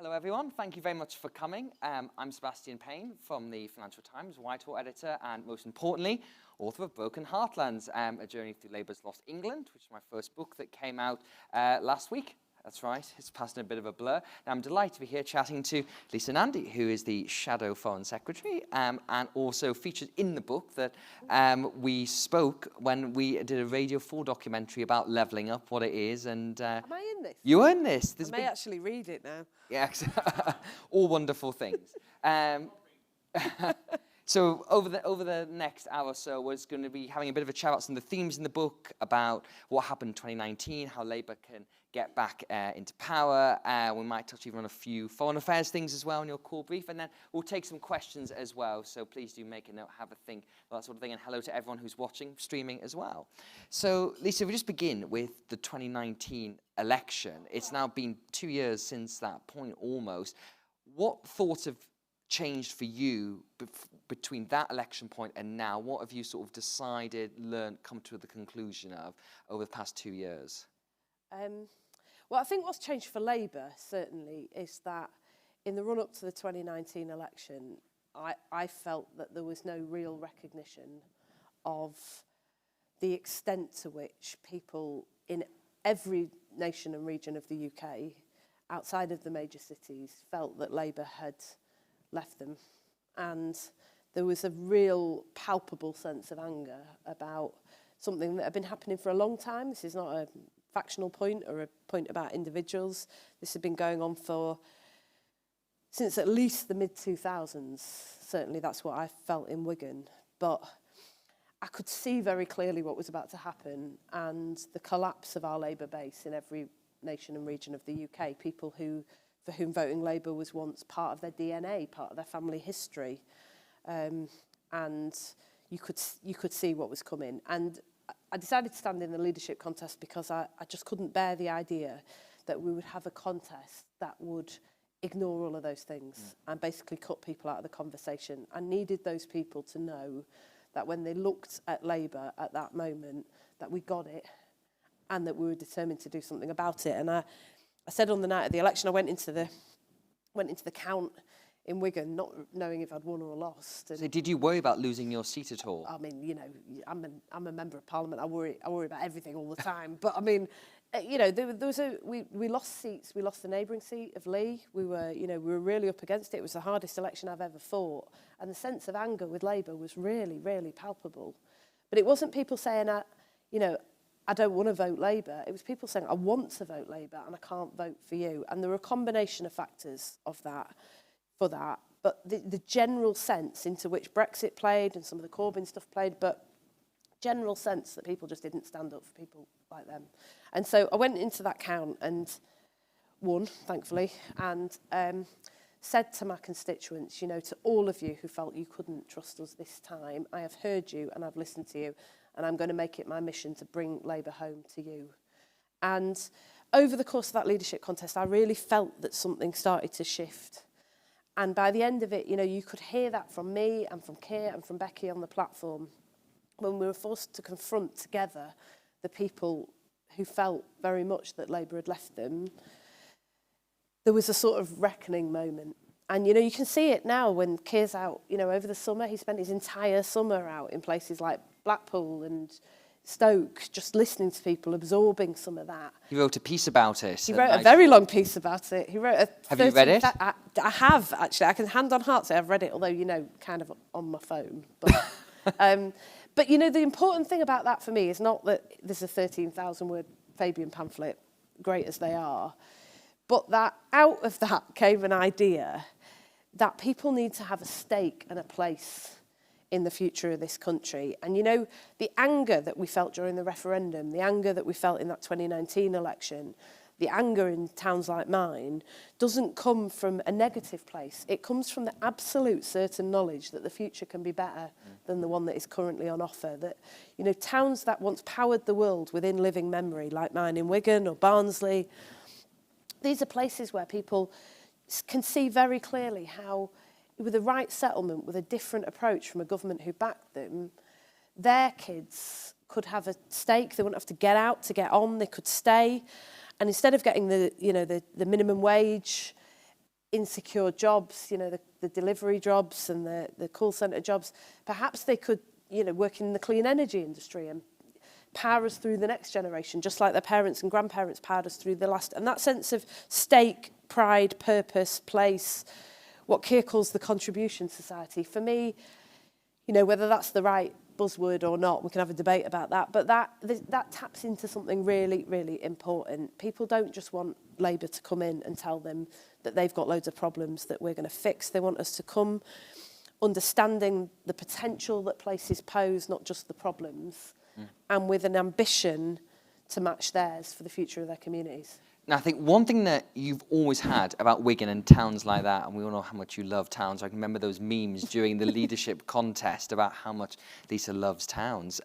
Hello everyone, thank you very much for coming. I'm Sebastian Payne from the Financial Times, Whitehall editor, and most importantly, author of Broken Heartlands, A Journey Through Labour's Lost England, which is my first book that came out last week. That's right, it's passed in a bit of a blur. Now, I'm delighted to be here chatting to Lisa Nandy, who is the Shadow Foreign Secretary, and also featured in the book that we spoke when we did a Radio 4 documentary about levelling up, what it is. And am I in this? You are in this. I may actually read it now. Yeah, all wonderful things. So over the next hour or so, we're going to be having a bit of a chat about some of the themes in the book, about what happened in 2019, how Labour can get back into power. We might touch even on a few foreign affairs things as well in your core brief, and then we'll take some questions as well. So please do make a note, have a think, that sort of thing, and hello to everyone who's watching, streaming as well. So Lisa, if we just begin with the 2019 election. It's now been 2 years since that point almost. What thoughts have changed for you between that election point and now? What have you sort of decided, learned, come to the conclusion of over the past 2 years? Well, I think what's changed for Labour, certainly, is that in the run-up to the 2019 election, I felt that there was no real recognition of the extent to which people in every nation and region of the UK, outside of the major cities, felt that Labour had left them. And there was a real palpable sense of anger about something that had been happening for a long time. This is not a factional point or a point about individuals. This had been going on since at least the mid-2000s. Certainly that's what I felt in Wigan. But I could see very clearly what was about to happen, and the collapse of our Labour base in every nation and region of the UK, people for whom voting Labour was once part of their DNA, part of their family history. And you could see what was coming. And I decided to stand in the leadership contest because I just couldn't bear the idea that we would have a contest that would ignore all of those things and basically cut people out of the conversation. I needed those people to know that when they looked at Labour at that moment, that we got it and that we were determined to do something about it. And I said on the night of the election, I went into the count in Wigan, not knowing if I'd won or lost. And so did you worry about losing your seat at all? I mean, you know, I'm a member of Parliament. I worry about everything all the time. But I mean, you know, we lost seats. We lost the neighbouring seat of Lee. We were really up against it. It was the hardest election I've ever fought, and the sense of anger with Labour was really, really palpable. But it wasn't people saying, I don't want to vote Labour. It was people saying, I want to vote Labour and I can't vote for you. And there were a combination of factors for that. But the general sense into which Brexit played and some of the Corbyn stuff played, but general sense that people just didn't stand up for people like them. And so I went into that count and won, thankfully, and said to my constituents, to all of you who felt you couldn't trust us this time, I have heard you and I've listened to you, and I'm going to make it my mission to bring Labour home to you. And over the course of that leadership contest, I really felt that something started to shift. And by the end of it, you could hear that from me and from Keir and from Becky on the platform when we were forced to confront together the people who felt very much that Labour had left them. There was a sort of reckoning moment. And, you can see it now when Keir's out, over the summer. He spent his entire summer out in places like Blackpool and Stoke, just listening to people, absorbing some of that. He wrote a piece about it. He wrote a very long piece about it. He wrote Have you read it? I have, actually. I can hand on heart say I've read it, although, kind of on my phone. But, but the important thing about that for me is not that there's a 13,000-word Fabian pamphlet, great as they are, but that out of that came an idea that people need to have a stake and a place in the future of this country. And the anger that we felt during the referendum, the anger that we felt in that 2019 election, the anger in towns like mine, doesn't come from a negative place. It comes from the absolute certain knowledge that the future can be better than the one that is currently on offer. That, towns that once powered the world within living memory, like mine in Wigan or Barnsley, these are places where people can see very clearly how, with the right settlement, with a different approach from a government who backed them, their kids could have a stake. They wouldn't have to get out to get on. They could stay. And instead of getting the minimum wage, insecure jobs, you know, the delivery jobs and the call centre jobs. Perhaps they could, you know, work in the clean energy industry and power us through the next generation, just like their parents and grandparents powered us through the last. And that sense of stake, pride, purpose, place, what Keir calls the contribution society, for me, you know, whether that's the right buzzword or not, we can have a debate about that, but that taps into something really, really important. People don't just want Labour to come in and tell them that they've got loads of problems that we're going to fix. They want us to come understanding the potential that places pose, not just the problems, and with an ambition to match theirs for the future of their communities. Now, I think one thing that you've always had about Wigan and towns like that, and we all know how much you love towns. I can remember those memes during the leadership contest about how much Lisa loves towns.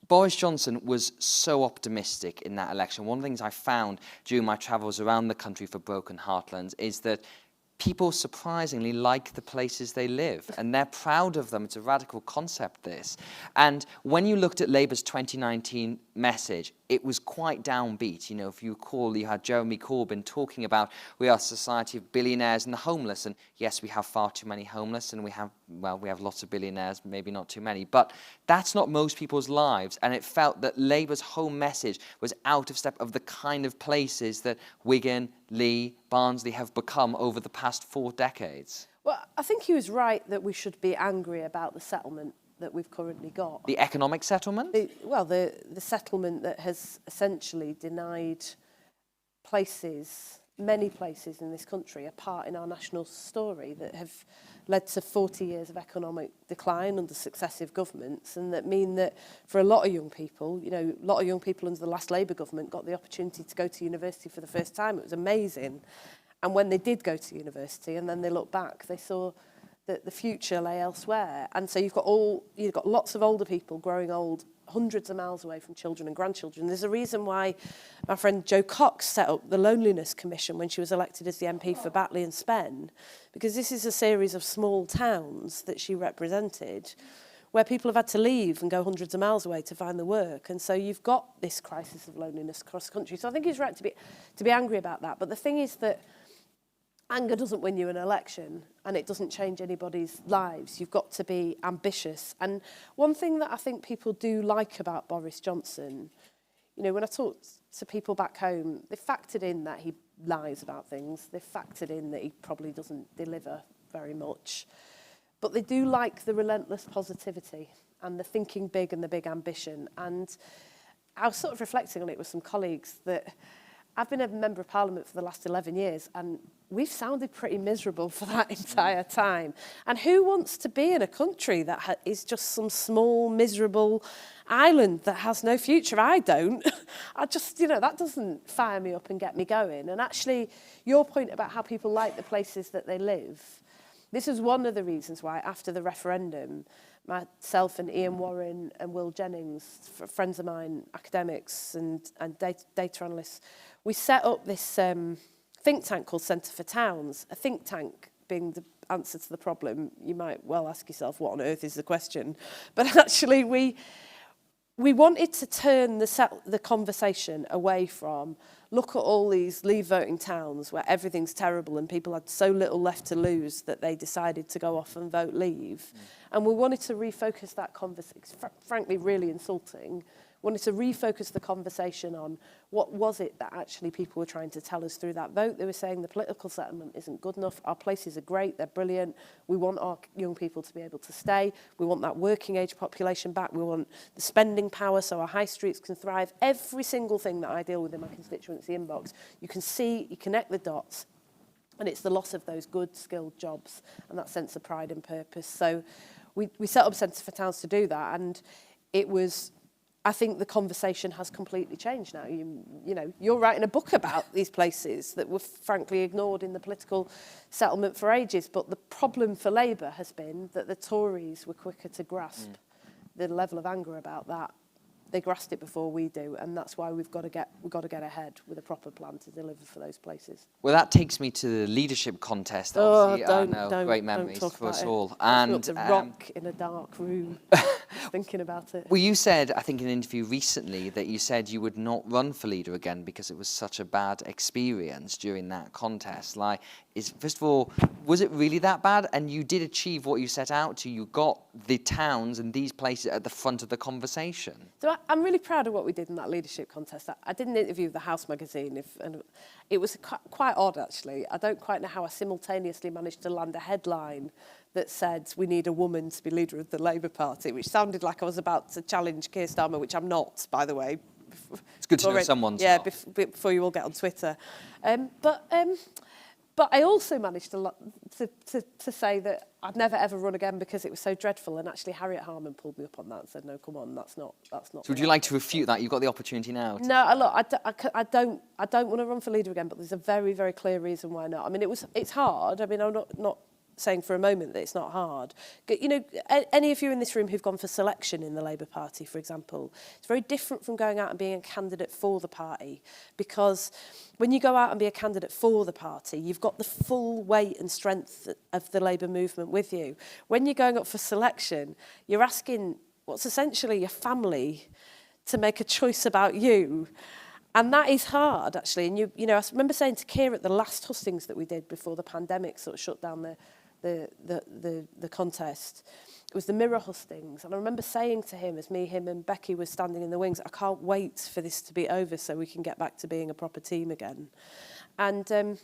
Boris Johnson was so optimistic in that election. One of the things I found during my travels around the country for Broken Heartlands is that people surprisingly like the places they live, and they're proud of them. It's a radical concept, this. And when you looked at Labour's 2019 message, it was quite downbeat. You know, if you recall, you had Jeremy Corbyn talking about we are a society of billionaires and the homeless. And yes, we have far too many homeless, and we have lots of billionaires, maybe not too many. But that's not most people's lives. And it felt that Labour's whole message was out of step of the kind of places that Wigan, Lee, Barnsley have become over the past 4 decades. Well, I think he was right that we should be angry about the settlement that we've currently got. The economic settlement? The settlement that has essentially denied places, many places in this country, a part in our national story that have led to 40 years of economic decline under successive governments, and that mean that for a lot of young people, you know, a lot of young people under the last Labour government got the opportunity to go to university for the first time. It was amazing. And when they did go to university and then they looked back, they saw that the future lay elsewhere. And so you've got lots of older people growing old hundreds of miles away from children and grandchildren. There's a reason why my friend Jo Cox set up the Loneliness Commission when she was elected as the MP for Batley and Spen, because this is a series of small towns that she represented where people have had to leave and go hundreds of miles away to find the work. And so you've got this crisis of loneliness across the country. So I think he's right to be angry about that. But the thing is that anger doesn't win you an election, and it doesn't change anybody's lives. You've got to be ambitious. And one thing that I think people do like about Boris Johnson, you know, when I talk to people back home, they factored in that he lies about things. They factored in that he probably doesn't deliver very much. But they do like the relentless positivity and the thinking big and the big ambition. And I was sort of reflecting on it with some colleagues that I've been a Member of Parliament for the last 11 years, and we've sounded pretty miserable for that entire time. And who wants to be in a country that is just some small, miserable island that has no future? I don't. I just, you know, that doesn't fire me up and get me going. And actually, your point about how people like the places that they live, this is one of the reasons why, after the referendum, myself and Ian Warren and Will Jennings, friends of mine, academics and data analysts, we set up this think tank called Centre for Towns. A think tank being the answer to the problem. You might well ask yourself, what on earth is the question? But actually, we wanted to turn the conversation away from, look at all these leave voting towns where everything's terrible and people had so little left to lose that they decided to go off and vote leave. And we wanted to refocus that conversation, frankly really insulting, wanted to refocus the conversation on what was it that actually people were trying to tell us through that vote. They were saying the political settlement isn't good enough, our places are great, they're brilliant, we want our young people to be able to stay, we want that working age population back, we want the spending power so our high streets can thrive. Every single thing that I deal with in my constituency inbox, you can see, you connect the dots, and it's the loss of those good, skilled jobs and that sense of pride and purpose. So we set up Centre for Towns to do that, and it was, I think the conversation has completely changed now. You know, you're writing a book about these places that were frankly ignored in the political settlement for ages, but the problem for Labour has been that the Tories were quicker to grasp the level of anger about that they grasped it before we do, and that's why we've got to get ahead with a proper plan to deliver for those places. Well, that takes me to the leadership contest. Obviously, Don't great memories talk for us about it. all. And the rock in a dark room, thinking about it. Well, you said, I think in an interview recently, that you said you would not run for leader again because it was such a bad experience during that contest. Like, first of all, was it really that bad? And you did achieve what you set out to. You got the towns and these places at the front of the conversation. So I'm really proud of what we did in that leadership contest. I did an interview with the House magazine, and it was quite odd, actually. I don't quite know how I simultaneously managed to land a headline that said, we need a woman to be leader of the Labour Party, which sounded like I was about to challenge Keir Starmer, which I'm not, by the way. It's good to know someone's Yeah, not. before you all get on Twitter. But I also managed to say that I'd never ever run again because it was so dreadful. And actually, Harriet Harman pulled me up on that and said, "No, come on, that's not." So would you like to refute that? You've got the opportunity now. No, look, I don't want to run for leader again. But there's a very, very clear reason why not. I mean, it's hard. I mean, I'm not saying for a moment that it's not hard. You know, any of you in this room who've gone for selection in the Labour Party, for example, it's very different from going out and being a candidate for the party, because when you go out and be a candidate for the party, you've got the full weight and strength of the Labour movement with you. When you're going up for selection, you're asking what's essentially your family to make a choice about you. And that is hard, actually. And you know, I remember saying to Keir at the last hustings that we did before the pandemic sort of shut down the contest, it was the Mirror hustings, and I remember saying to him, as him and Becky were standing in the wings, I can't wait for this to be over so we can get back to being a proper team again. And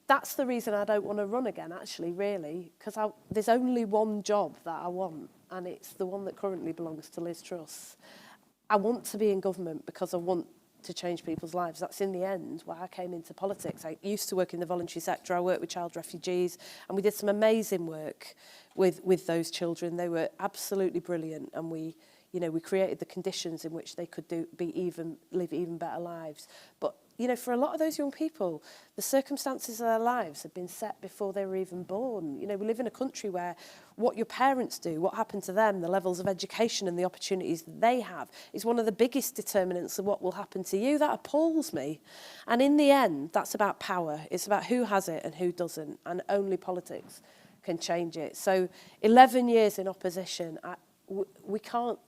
that's the reason I don't want to run again, actually, really, because there's only one job that I want, and it's the one that currently belongs to Liz Truss. I want to be in government because I want to change people's lives. That's in the end why I came into politics. I used to work in the voluntary sector. I worked with child refugees, and we did some amazing work with those children. They were absolutely brilliant, and we created the conditions in which they could live even better lives. But you know, for a lot of those young people, the circumstances of their lives have been set before they were even born. You know, we live in a country where what your parents do, what happened to them, the levels of education and the opportunities that they have is one of the biggest determinants of what will happen to you. That appalls me. And in the end, that's about power. It's about who has it and who doesn't, and only politics can change it. So 11 years in opposition, we can't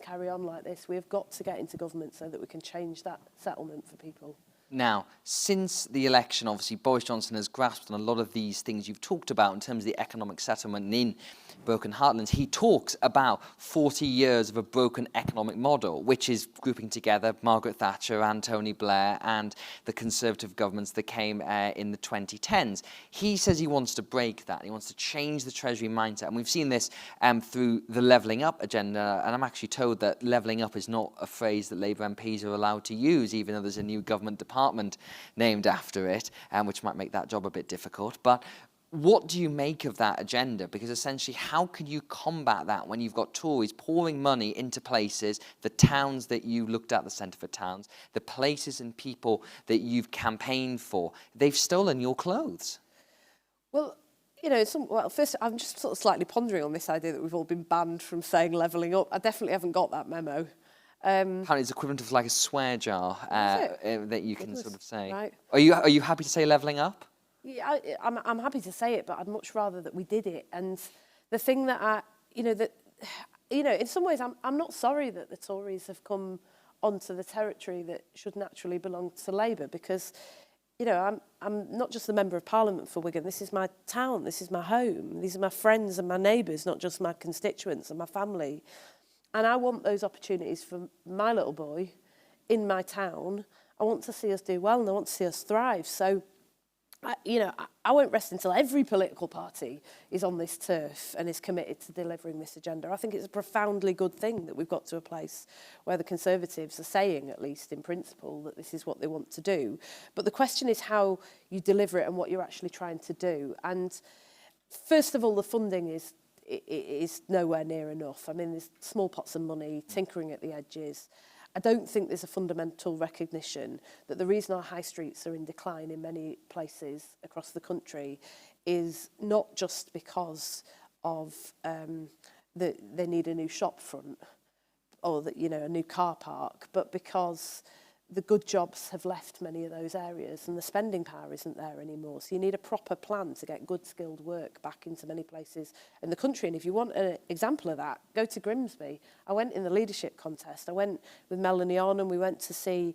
carry on like this. We've got to get into government so that we can change that settlement for people. Now, since the election, obviously, Boris Johnson has grasped on a lot of these things you've talked about in terms of the economic settlement in Broken Heartlands. He talks about 40 years of a broken economic model, which is grouping together Margaret Thatcher and Tony Blair and the Conservative governments that came in the 2010s. He says he wants to break that. He wants to change the Treasury mindset. And we've seen this through the levelling up agenda. And I'm actually told that levelling up is not a phrase that Labour MPs are allowed to use, even though there's a new government department named after it, which might make that job a bit difficult. But what do you make of that agenda? Because essentially, how can you combat that when you've got Tories pouring money into places, the towns that you looked at, the centre for towns, the places and people that you've campaigned for? They've stolen your clothes. Well, you know, first, I'm just sort of slightly pondering on this idea that we've all been banned from saying levelling up. I definitely haven't got that memo. Apparently it's equivalent of like a swear jar that you can sort of say. Right. Are you happy to say levelling up? Yeah, I'm happy to say it, but I'd much rather that we did it. And the thing that in some ways, I'm not sorry that the Tories have come onto the territory that should naturally belong to Labour, because, you know, I'm not just the Member of Parliament for Wigan. This is my town. This is my home. These are my friends and my neighbours, not just my constituents and my family. And I want those opportunities for my little boy in my town. I want to see us do well, and I want to see us thrive. So, I won't rest until every political party is on this turf and is committed to delivering this agenda. I think it's a profoundly good thing that we've got to a place where the Conservatives are saying, at least in principle, that this is what they want to do. But the question is how you deliver it and what you're actually trying to do. And first of all, the funding is nowhere near enough. I mean, there's small pots of money, tinkering at the edges. I don't think there's a fundamental recognition that the reason our high streets are in decline in many places across the country is not just because of they need a new shop front, or that, you know, a new car park, but because the good jobs have left many of those areas and the spending power isn't there anymore. So you need a proper plan to get good skilled work back into many places in the country. And if you want an example of that, go to Grimsby. I went in the leadership contest. I went with Melanie on and we went to see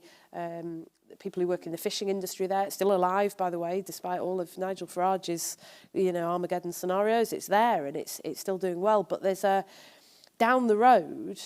people who work in the fishing industry there. It's still alive, by the way, despite all of Nigel Farage's, you know, Armageddon scenarios. It's there and it's still doing well. But there's down the road,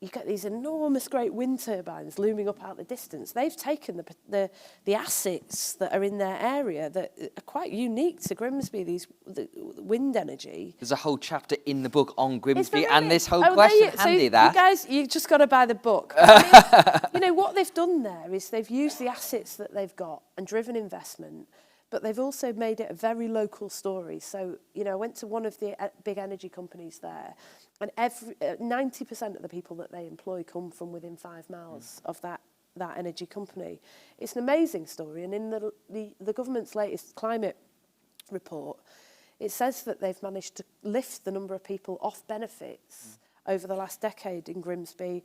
you get these enormous great wind turbines looming up out the distance. They've taken the assets that are in their area that are quite unique to Grimsby, the wind energy. There's a whole chapter in the book on Grimsby and this whole question. Handy, so that. You guys, you just got to buy the book. I mean, you know, what they've done there is they've used the assets that they've got and driven investment, but they've also made it a very local story. So, you know, I went to one of the big energy companies there, and 90% of the people that they employ come from within 5 miles of that energy company. It's an amazing story, and in the government's latest climate report, it says that they've managed to lift the number of people off benefits over the last decade in Grimsby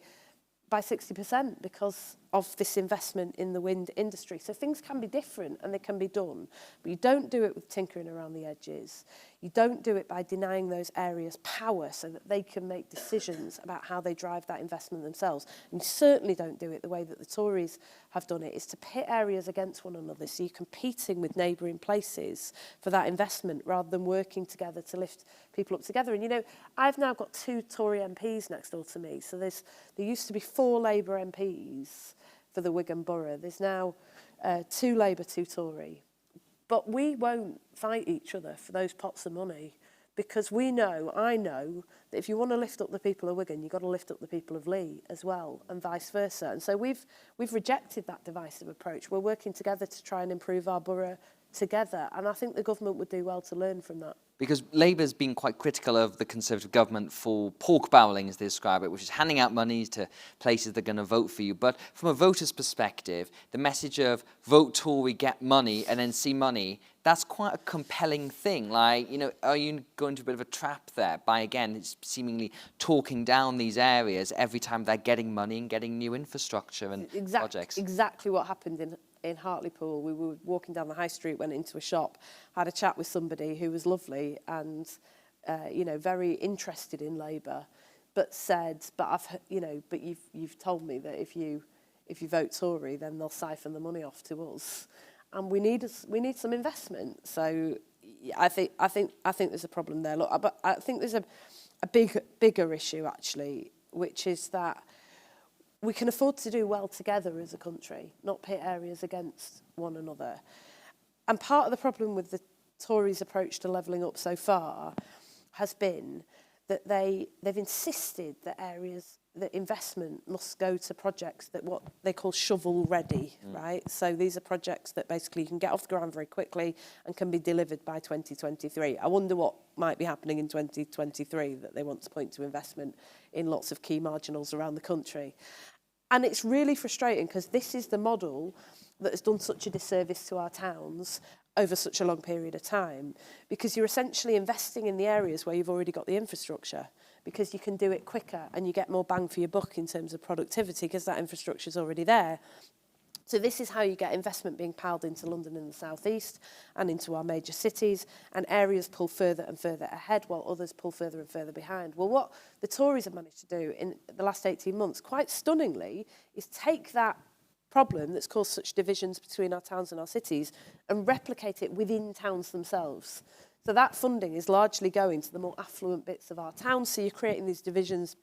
by 60% because of this investment in the wind industry. So things can be different and they can be done, but you don't do it with tinkering around the edges. You don't do it by denying those areas power so that they can make decisions about how they drive that investment themselves. And you certainly don't do it the way that the Tories have done it, is to pit areas against one another. So you're competing with neighbouring places for that investment rather than working together to lift people up together. And, you know, I've now got 2 Tory MPs next door to me. So there used to be 4 Labour MPs for the Wigan Borough. There's now 2 Labour, 2 Tory. But we won't fight each other for those pots of money because I know that if you want to lift up the people of Wigan, you've got to lift up the people of Lee as well, and vice versa. And so we've rejected that divisive approach. We're working together to try and improve our borough together, and I think the government would do well to learn from that. Because Labour's been quite critical of the Conservative government for pork barrelling, as they describe it, which is handing out money to places that are going to vote for you. But from a voter's perspective, the message of vote Tory, get money, and then see money, that's quite a compelling thing. Like, you know, are you going to a bit of a trap there by, again, seemingly talking down these areas every time they're getting money and getting new infrastructure and projects? Exactly what happened in Hartlepool. We were walking down the high street, went into a shop, had a chat with somebody who was lovely and, you know, very interested in Labour, but said, but you've told me that if you vote Tory, then they'll siphon the money off to us, and we need some investment. So I think there's a problem there. Look, but I think there's a bigger issue actually, which is that we can afford to do well together as a country, not pit areas against one another. And part of the problem with the Tories' approach to levelling up so far has been that they've insisted that that investment must go to projects that what they call shovel ready, right? So these are projects that basically you can get off the ground very quickly and can be delivered by 2023. I wonder what might be happening in 2023 that they want to point to investment in lots of key marginals around the country. And it's really frustrating because this is the model that has done such a disservice to our towns over such a long period of time, because you're essentially investing in the areas where you've already got the infrastructure, because you can do it quicker and you get more bang for your buck in terms of productivity because that infrastructure is already there. So this is how you get investment being piled into London and the South East and into our major cities, and areas pull further and further ahead while others pull further and further behind. Well, what the Tories have managed to do in the last 18 months, quite stunningly, is take that problem that's caused such divisions between our towns and our cities and replicate it within towns themselves. So that funding is largely going to the more affluent bits of our towns, so you're creating these divisions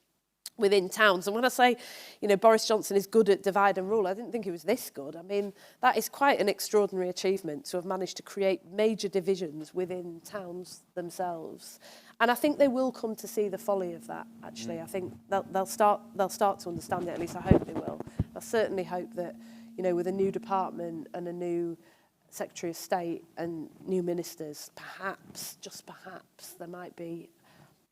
within towns. And when I say, you know, Boris Johnson is good at divide and rule, I didn't think he was this good. I mean, that is quite an extraordinary achievement to have managed to create major divisions within towns themselves. And I think they will come to see the folly of that, actually. I think they'll start to understand it, at least I hope they will. I certainly hope that, you know, with a new department and a new Secretary of State and new ministers, perhaps, just perhaps, there might be,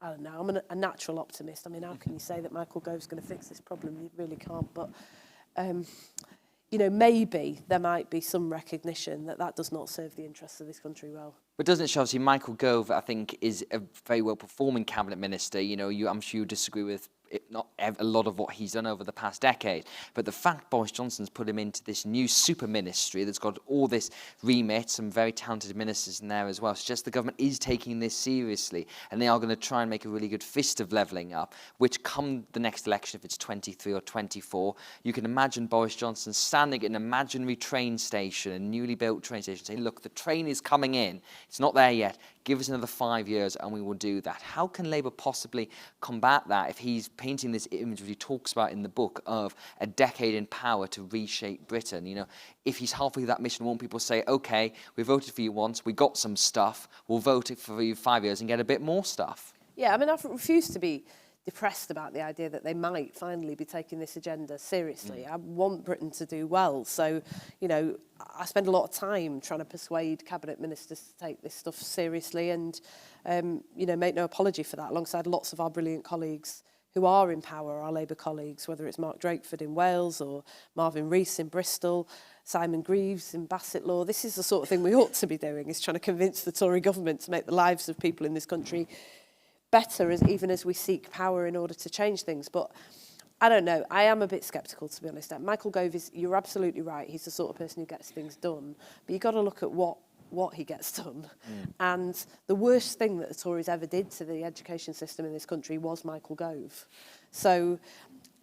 I don't know, I'm a natural optimist. I mean, how can you say that Michael Gove's going to fix this problem? You really can't. But, you know, maybe there might be some recognition that that does not serve the interests of this country well. But doesn't it show, obviously, Michael Gove, I think, is a very well-performing cabinet minister. You know, I'm sure you disagree with not a lot of what he's done over the past decade. But the fact Boris Johnson's put him into this new super ministry that's got all this remit, some very talented ministers in there as well, suggests the government is taking this seriously, and they are going to try and make a really good fist of levelling up, which come the next election, if it's 23 or 24, you can imagine Boris Johnson standing at an imaginary train station, a newly built train station, saying, look, the train is coming in, it's not there yet, give us another 5 years and we will do that. How can Labour possibly combat that if he's painting this image that he talks about in the book of a decade in power to reshape Britain? You know, if he's halfway through that mission, won't people say, okay, we voted for you once, we got some stuff, we'll vote for you 5 years and get a bit more stuff? Yeah, I mean, I've refused to be depressed about the idea that they might finally be taking this agenda seriously. I want Britain to do well. So, you know, I spend a lot of time trying to persuade cabinet ministers to take this stuff seriously and, you know, make no apology for that, alongside lots of our brilliant colleagues who are in power, our Labour colleagues, whether it's Mark Drakeford in Wales or Marvin Rees in Bristol, Simon Greaves in Bassetlaw. This is the sort of thing we ought to be doing, is trying to convince the Tory government to make the lives of people in this country better, even as we seek power in order to change things. But I don't know. I am a bit sceptical, to be honest. Michael Gove you're absolutely right. He's the sort of person who gets things done. But you've got to look at what he gets done. And the worst thing that the Tories ever did to the education system in this country was Michael Gove. So,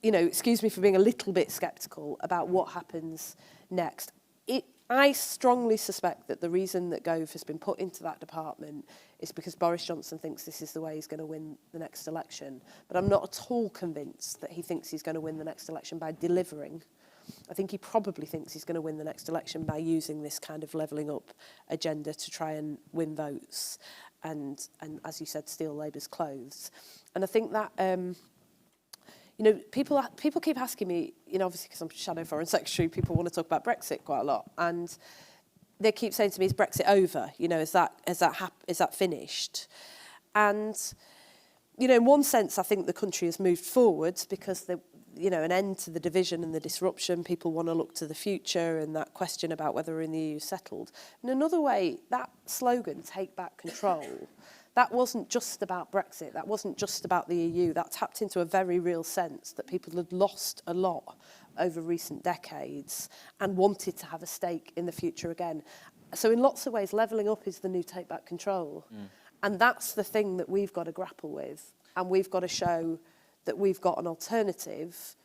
you know, excuse me for being a little bit sceptical about what happens next. I strongly suspect that the reason that Gove has been put into that department is because Boris Johnson thinks this is the way he's going to win the next election. But I'm not at all convinced that he thinks he's going to win the next election by delivering. I think he probably thinks he's going to win the next election by using this kind of levelling up agenda to try and win votes and as you said, steal Labour's clothes. And I think that... you know, people keep asking me, you know, obviously because I'm Shadow Foreign Secretary, people want to talk about Brexit quite a lot. And they keep saying to me, is Brexit over? You know, is that finished? And, you know, in one sense, I think the country has moved forwards because, you know, an end to the division and the disruption. People want to look to the future and that question about whether we're in the EU settled. In another way, that slogan, take back control, that wasn't just about Brexit, that wasn't just about the EU, that tapped into a very real sense that people had lost a lot over recent decades and wanted to have a stake in the future again. So in lots of ways, levelling up is the new take back control. And that's the thing that we've got to grapple with. And we've got to show that we've got an alternative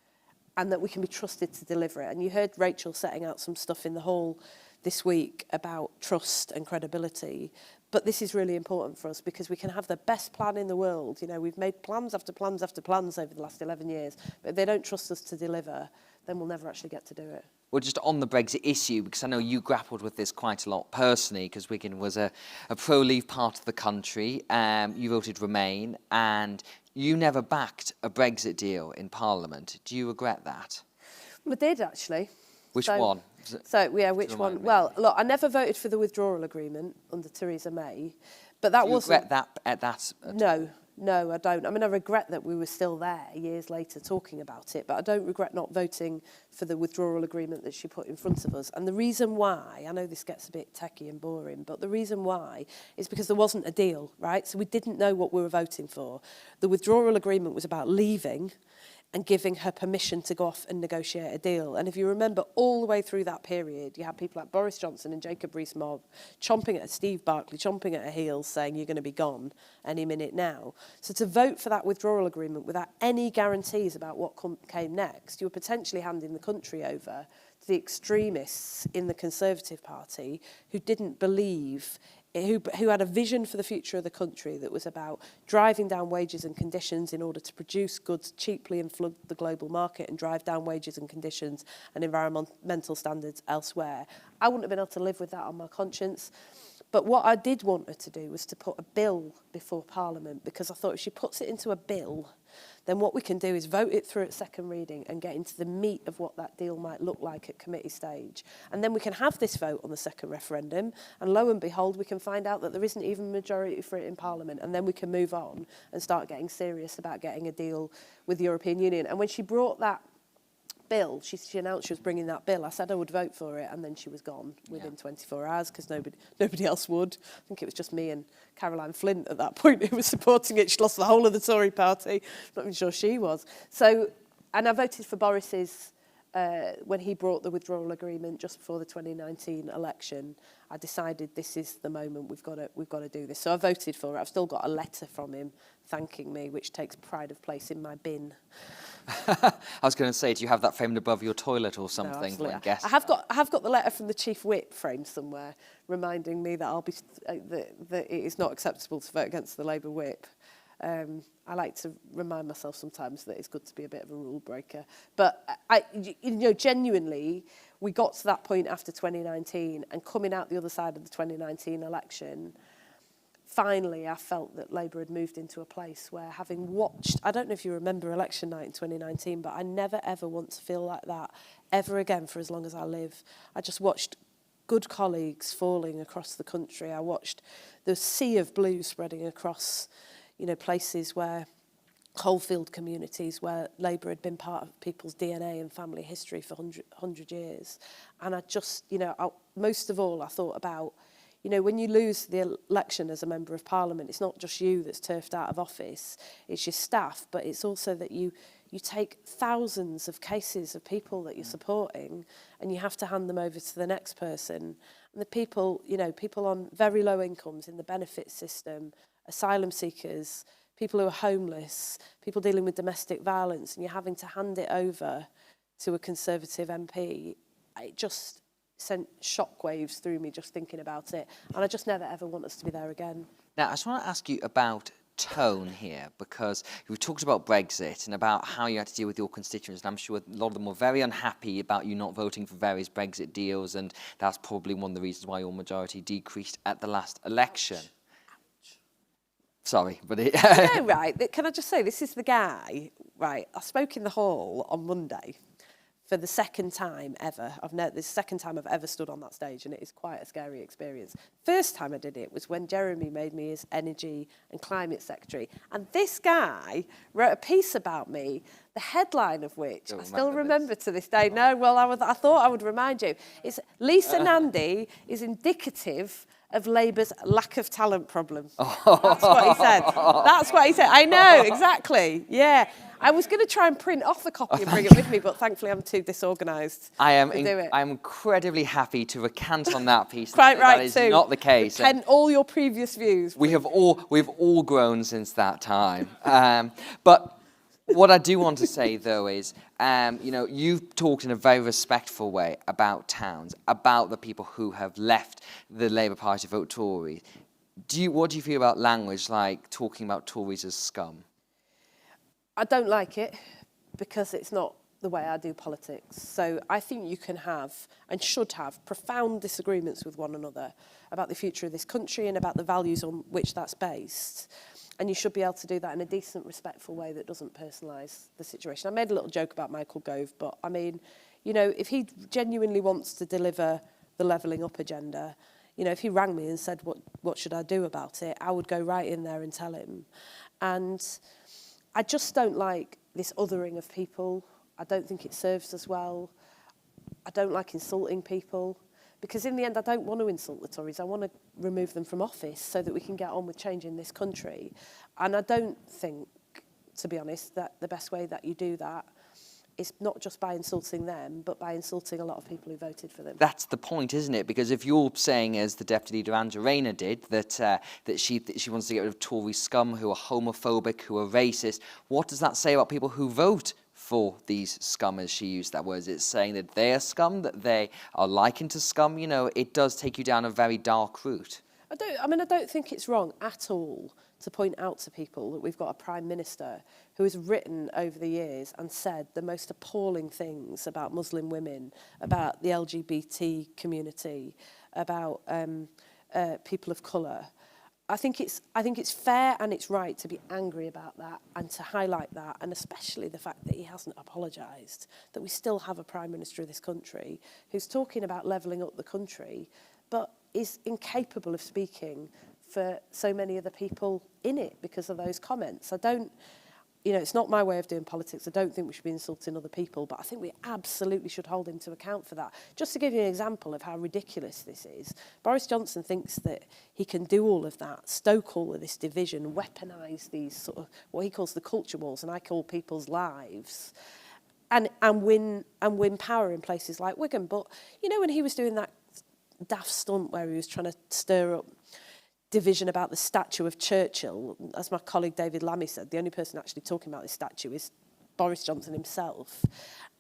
and that we can be trusted to deliver it. And you heard Rachel setting out some stuff in the hall this week about trust and credibility. But this is really important for us because we can have the best plan in the world. You know, we've made plans after plans after plans over the last 11 years. But if they don't trust us to deliver, then we'll never actually get to do it. Well, just on the Brexit issue, because I know you grappled with this quite a lot personally, because Wigan was a pro-leave part of the country. You voted Remain, and you never backed a Brexit deal in Parliament. Do you regret that? Well, I did, actually. Which one? So, yeah, which one? Well, look, I never voted for the withdrawal agreement under Theresa May, but that wasn't... Do you regret that? No, I don't. I mean, I regret that we were still there years later talking about it, but I don't regret not voting for the withdrawal agreement that she put in front of us. And the reason why, I know this gets a bit techie and boring, but the reason why is because there wasn't a deal, right? So we didn't know what we were voting for. The withdrawal agreement was about leaving and giving her permission to go off and negotiate a deal. And if you remember, all the way through that period, you had people like Boris Johnson and Jacob Rees-Mogg chomping at Steve Barclay, chomping at her heels, saying you're going to be gone any minute now. So to vote for that withdrawal agreement without any guarantees about what came next, you were potentially handing the country over to the extremists in the Conservative Party who didn't believe who had a vision for the future of the country that was about driving down wages and conditions in order to produce goods cheaply and flood the global market and drive down wages and conditions and environmental standards elsewhere. I wouldn't have been able to live with that on my conscience. But what I did want her to do was to put a bill before Parliament, because I thought if she puts it into a bill, then what we can do is vote it through at second reading and get into the meat of what that deal might look like at committee stage. And then we can have this vote on the second referendum, and lo and behold, we can find out that there isn't even a majority for it in Parliament, and then we can move on and start getting serious about getting a deal with the European Union. And when she brought that bill, she announced she was bringing that bill. I said I would vote for it, and then she was gone within 24 hours because nobody else would. I think it was just me and Caroline Flint at that point who was supporting it. She lost the whole of the Tory party. Not even sure she was. So, and I voted for Boris's when he brought the withdrawal agreement just before the 2019 election. I decided this is the moment, we've got to do this. So I voted for it. I've still got a letter from him thanking me, which takes pride of place in my bin. I was going to say, do you have that framed above your toilet or something? No, I guess. I have got the letter from the Chief Whip framed somewhere, reminding me that that it is not acceptable to vote against the Labour Whip. I like to remind myself sometimes that it's good to be a bit of a rule breaker. But genuinely, we got to that point after 2019, and coming out the other side of the 2019 election, finally I felt that Labour had moved into a place where, having watched, I don't know if you remember election night in 2019, but I never ever want to feel like that ever again for as long as I live. I just watched good colleagues falling across the country. I watched the sea of blue spreading across places where coalfield communities where Labour had been part of people's DNA and family history for 100 years. And I just, most of all, I thought about, when you lose the election as a Member of Parliament, it's not just you that's turfed out of office, it's your staff, but it's also that you take thousands of cases of people that you're supporting and you have to hand them over to the next person. And the people, people on very low incomes in the benefit system, asylum seekers, people who are homeless, people dealing with domestic violence, and you're having to hand it over to a Conservative MP, it just sent shockwaves through me just thinking about it. And I just never, ever want us to be there again. Now, I just want to ask you about tone here, because we've talked about Brexit and about how you had to deal with your constituents, and I'm sure a lot of them were very unhappy about you not voting for various Brexit deals, and that's probably one of the reasons why your majority decreased at the last election. Sorry, but it... right, can I just say, this is the guy, right, I spoke in the hall on Monday for the second time ever. This is the second time I've ever stood on that stage, and it is quite a scary experience. First time I did it was when Jeremy made me his Energy and Climate Secretary, and this guy wrote a piece about me, the headline of which I still remember to this day. No, well, I thought I would remind you. It's Lisa Nandy is indicative of Labour's lack of talent problem. That's what he said. That's what he said. I know, exactly. Yeah. I was going to try and print off the copy and bring it with me, but thankfully I'm too disorganised to do it. I'm incredibly happy to recant on that piece. Quite right, that is not the case. Recant all your previous views. We've all grown since that time. But what I do want to say, though, is, you've talked in a very respectful way about towns, about the people who have left the Labour Party to vote Tory. What do you feel about language like talking about Tories as scum? I don't like it because it's not the way I do politics. So I think you can have and should have profound disagreements with one another about the future of this country and about the values on which that's based. And you should be able to do that in a decent, respectful way that doesn't personalise the situation. I made a little joke about Michael Gove, but I mean, if he genuinely wants to deliver the levelling up agenda, if he rang me and said, what should I do about it, I would go right in there and tell him. And I just don't like this othering of people. I don't think it serves us well. I don't like insulting people. Because in the end, I don't want to insult the Tories. I want to remove them from office so that we can get on with changing this country. And I don't think, to be honest, that the best way that you do that is not just by insulting them, but by insulting a lot of people who voted for them. That's the point, isn't it? Because if you're saying, as the Deputy Leader Andrew Rayner did, that she wants to get rid of Tory scum who are homophobic, who are racist, what does that say about people who vote for these scum, as she used that word? Is it saying that they are scum, that they are likened to scum? It does take you down a very dark route. I don't think it's wrong at all to point out to people that we've got a Prime Minister who has written over the years and said the most appalling things about Muslim women, about the LGBT community, about people of colour. I think it's fair and it's right to be angry about that and to highlight that, and especially the fact that he hasn't apologised, that we still have a Prime Minister of this country who's talking about levelling up the country, but is incapable of speaking for so many of the people in it because of those comments. you know, it's not my way of doing politics. I don't think we should be insulting other people, but I think we absolutely should hold him to account for that. Just to give you an example of how ridiculous this is, Boris Johnson thinks that he can do all of that, stoke all of this division, weaponise these sort of, what he calls the culture wars, and I call people's lives, and win power in places like Wigan. But, you know, when he was doing that daft stunt where he was trying to stir up division about the statue of Churchill, as my colleague David Lammy said, the only person actually talking about this statue is Boris Johnson himself.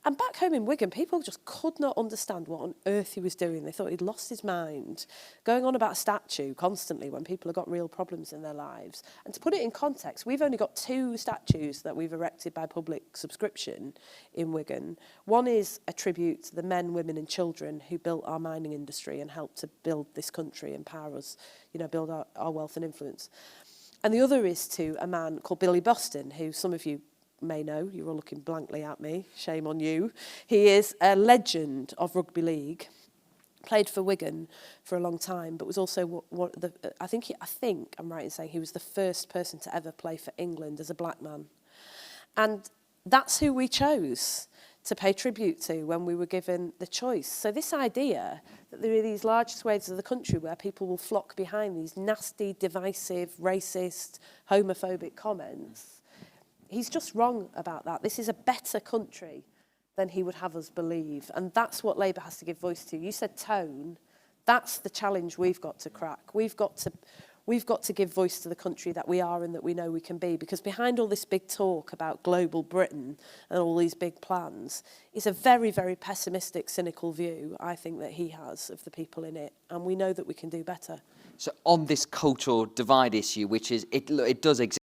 And back home in Wigan, people just could not understand what on earth he was doing. They thought he'd lost his mind, going on about a statue constantly when people have got real problems in their lives. And to put it in context, we've only got 2 statues that we've erected by public subscription in Wigan. One is a tribute to the men, women and children who built our mining industry and helped to build this country and power us, you know, build our wealth and influence. And the other is to a man called Billy Boston, who some of you may know. You're all looking blankly at me. Shame on you. He is a legend of rugby league. Played for Wigan for a long time, but was also I think I'm right in saying he was the first person to ever play for England as a black man. And that's who we chose to pay tribute to when we were given the choice. So this idea that there are these large swathes of the country where people will flock behind these nasty, divisive, racist, homophobic comments, he's just wrong about that. This is a better country than he would have us believe. And that's what Labour has to give voice to. You said tone. That's the challenge we've got to crack. We've got to give voice to the country that we are and that we know we can be. Because behind all this big talk about global Britain and all these big plans is a very, very pessimistic, cynical view, I think, that he has of the people in it. And we know that we can do better. So on this cultural divide issue, which is, it does exist,